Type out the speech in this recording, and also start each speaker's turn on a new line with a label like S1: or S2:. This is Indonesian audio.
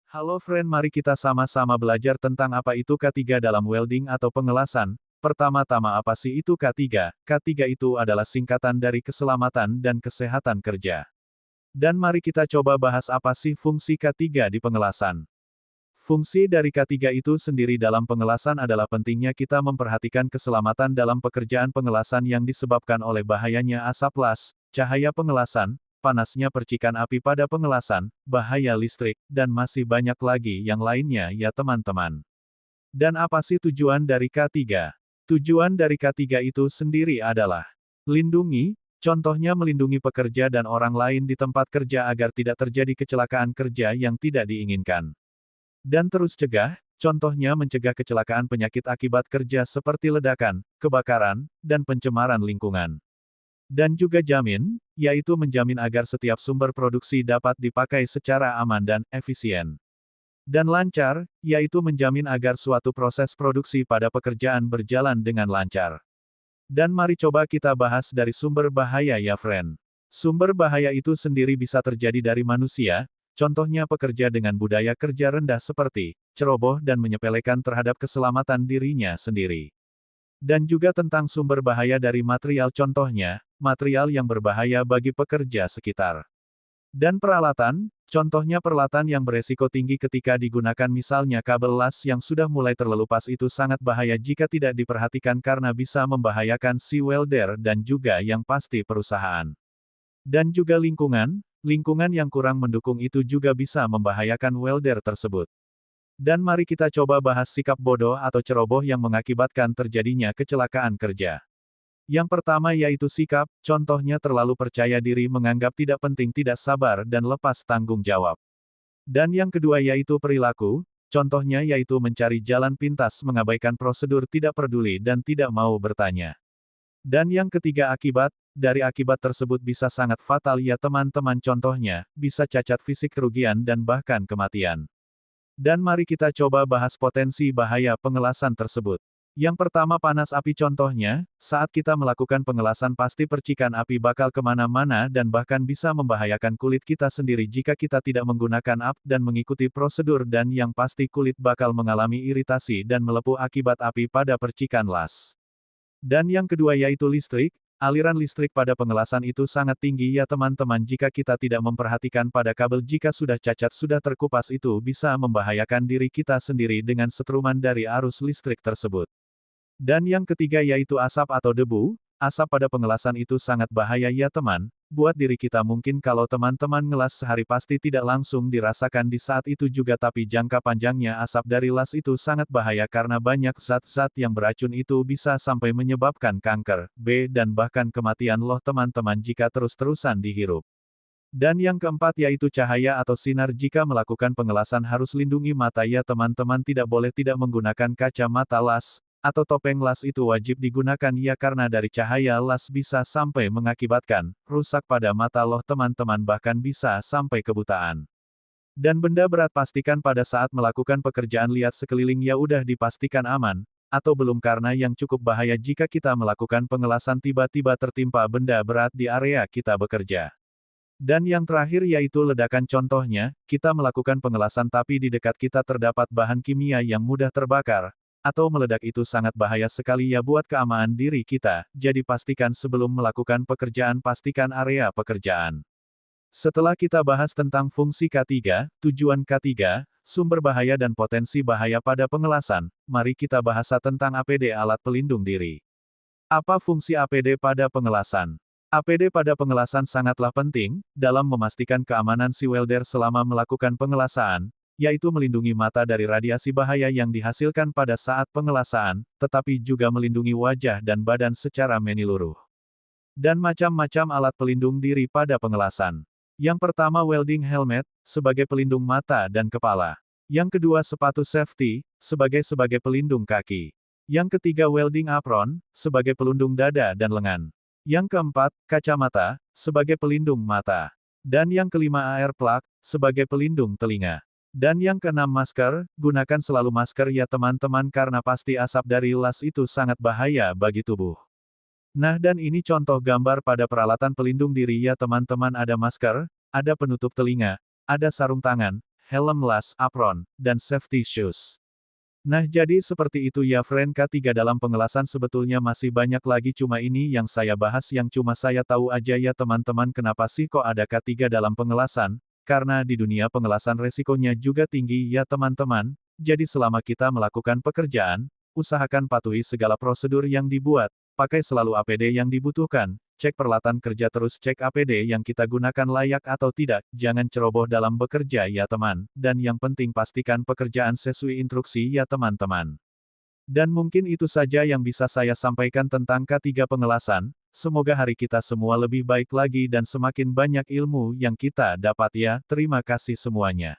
S1: Halo friend, mari kita sama-sama belajar tentang apa itu K3 dalam welding atau pengelasan. Pertama-tama apa sih itu K3? K3 itu adalah singkatan dari keselamatan dan kesehatan kerja. Dan mari kita coba bahas apa sih fungsi K3 di pengelasan. Fungsi dari K3 itu sendiri dalam pengelasan adalah pentingnya kita memperhatikan keselamatan dalam pekerjaan pengelasan yang disebabkan oleh bahayanya asap las, cahaya pengelasan, panasnya percikan api pada pengelasan, bahaya listrik, dan masih banyak lagi yang lainnya ya teman-teman. Dan apa sih tujuan dari K3? Tujuan dari K3 itu sendiri adalah lindungi, contohnya melindungi pekerja dan orang lain di tempat kerja agar tidak terjadi kecelakaan kerja yang tidak diinginkan. Dan terus cegah, contohnya mencegah kecelakaan penyakit akibat kerja seperti ledakan, kebakaran, dan pencemaran lingkungan. Dan juga jamin, yaitu menjamin agar setiap sumber produksi dapat dipakai secara aman dan efisien. Dan lancar, yaitu menjamin agar suatu proses produksi pada pekerjaan berjalan dengan lancar. Dan mari coba kita bahas dari sumber bahaya ya friend. Sumber bahaya itu sendiri bisa terjadi dari manusia, contohnya pekerja dengan budaya kerja rendah seperti ceroboh dan menyepelekan terhadap keselamatan dirinya sendiri. Dan juga tentang sumber bahaya dari material, contohnya material yang berbahaya bagi pekerja sekitar. Dan peralatan, contohnya peralatan yang beresiko tinggi ketika digunakan, misalnya kabel las yang sudah mulai terlelupas itu sangat bahaya jika tidak diperhatikan karena bisa membahayakan si welder dan juga yang pasti perusahaan. Dan juga lingkungan yang kurang mendukung itu juga bisa membahayakan welder tersebut. Dan mari kita coba bahas sikap bodoh atau ceroboh yang mengakibatkan terjadinya kecelakaan kerja. Yang pertama yaitu sikap, contohnya terlalu percaya diri, menganggap tidak penting, tidak sabar, dan lepas tanggung jawab. Dan yang kedua yaitu perilaku, contohnya yaitu mencari jalan pintas, mengabaikan prosedur, tidak peduli, dan tidak mau bertanya. Dan yang ketiga akibat, dari akibat tersebut bisa sangat fatal ya teman-teman, contohnya, bisa cacat fisik, kerugian, dan bahkan kematian. Dan mari kita coba bahas potensi bahaya pengelasan tersebut. Yang pertama panas api, contohnya, saat kita melakukan pengelasan pasti percikan api bakal kemana-mana dan bahkan bisa membahayakan kulit kita sendiri jika kita tidak menggunakan dan mengikuti prosedur, dan yang pasti kulit bakal mengalami iritasi dan melepuh akibat api pada percikan las. Dan yang kedua yaitu listrik, aliran listrik pada pengelasan itu sangat tinggi ya teman-teman, jika kita tidak memperhatikan pada kabel, jika sudah cacat, sudah terkupas, itu bisa membahayakan diri kita sendiri dengan setruman dari arus listrik tersebut. Dan yang ketiga yaitu asap atau debu, asap pada pengelasan itu sangat bahaya ya teman, buat diri kita mungkin kalau teman-teman ngelas sehari pasti tidak langsung dirasakan di saat itu juga, tapi jangka panjangnya asap dari las itu sangat bahaya karena banyak zat-zat yang beracun, itu bisa sampai menyebabkan kanker, dan bahkan kematian loh teman-teman jika terus-terusan dihirup. Dan yang keempat yaitu cahaya atau sinar, jika melakukan pengelasan harus lindungi mata ya teman-teman, tidak boleh tidak menggunakan kacamata las, atau topeng las, itu wajib digunakan ya karena dari cahaya las bisa sampai mengakibatkan rusak pada mata loh teman-teman, bahkan bisa sampai kebutaan. Dan benda berat pastikan pada saat melakukan pekerjaan lihat sekeliling ya udah dipastikan aman, atau belum, karena yang cukup bahaya jika kita melakukan pengelasan tiba-tiba tertimpa benda berat di area kita bekerja. Dan yang terakhir yaitu ledakan, contohnya, kita melakukan pengelasan tapi di dekat kita terdapat bahan kimia yang mudah terbakar, atau meledak, itu sangat bahaya sekali ya buat keamanan diri kita, jadi pastikan sebelum melakukan pekerjaan pastikan area pekerjaan. Setelah kita bahas tentang fungsi K3, tujuan K3, sumber bahaya dan potensi bahaya pada pengelasan, mari kita bahas tentang APD, alat pelindung diri. Apa fungsi APD pada pengelasan? APD pada pengelasan sangatlah penting, dalam memastikan keamanan si welder selama melakukan pengelasan, yaitu melindungi mata dari radiasi bahaya yang dihasilkan pada saat pengelasan, tetapi juga melindungi wajah dan badan secara menyeluruh. Dan macam-macam alat pelindung diri pada pengelasan. Yang pertama welding helmet, sebagai pelindung mata dan kepala. Yang kedua sepatu safety, sebagai pelindung kaki. Yang ketiga welding apron, sebagai pelindung dada dan lengan. Yang keempat, kacamata, sebagai pelindung mata. Dan yang kelima ear plug, sebagai pelindung telinga. Dan yang keenam masker, gunakan selalu masker ya teman-teman karena pasti asap dari las itu sangat bahaya bagi tubuh. Nah dan ini contoh gambar pada peralatan pelindung diri ya teman-teman, ada masker, ada penutup telinga, ada sarung tangan, helm las, apron, dan safety shoes. Nah jadi seperti itu ya friend K3 dalam pengelasan sebetulnya masih banyak lagi cuma ini yang saya bahas yang cuma saya tahu aja ya teman-teman kenapa sih kok ada K3 dalam pengelasan, karena di dunia pengelasan resikonya juga tinggi ya teman-teman, jadi selama kita melakukan pekerjaan, usahakan patuhi segala prosedur yang dibuat, pakai selalu APD yang dibutuhkan, cek peralatan kerja terus cek APD yang kita gunakan layak atau tidak, jangan ceroboh dalam bekerja ya teman, dan yang penting pastikan pekerjaan sesuai instruksi ya teman-teman. Dan mungkin itu saja yang bisa saya sampaikan tentang K3 pengelasan, semoga hari kita semua lebih baik lagi dan semakin banyak ilmu yang kita dapat ya, terima kasih semuanya.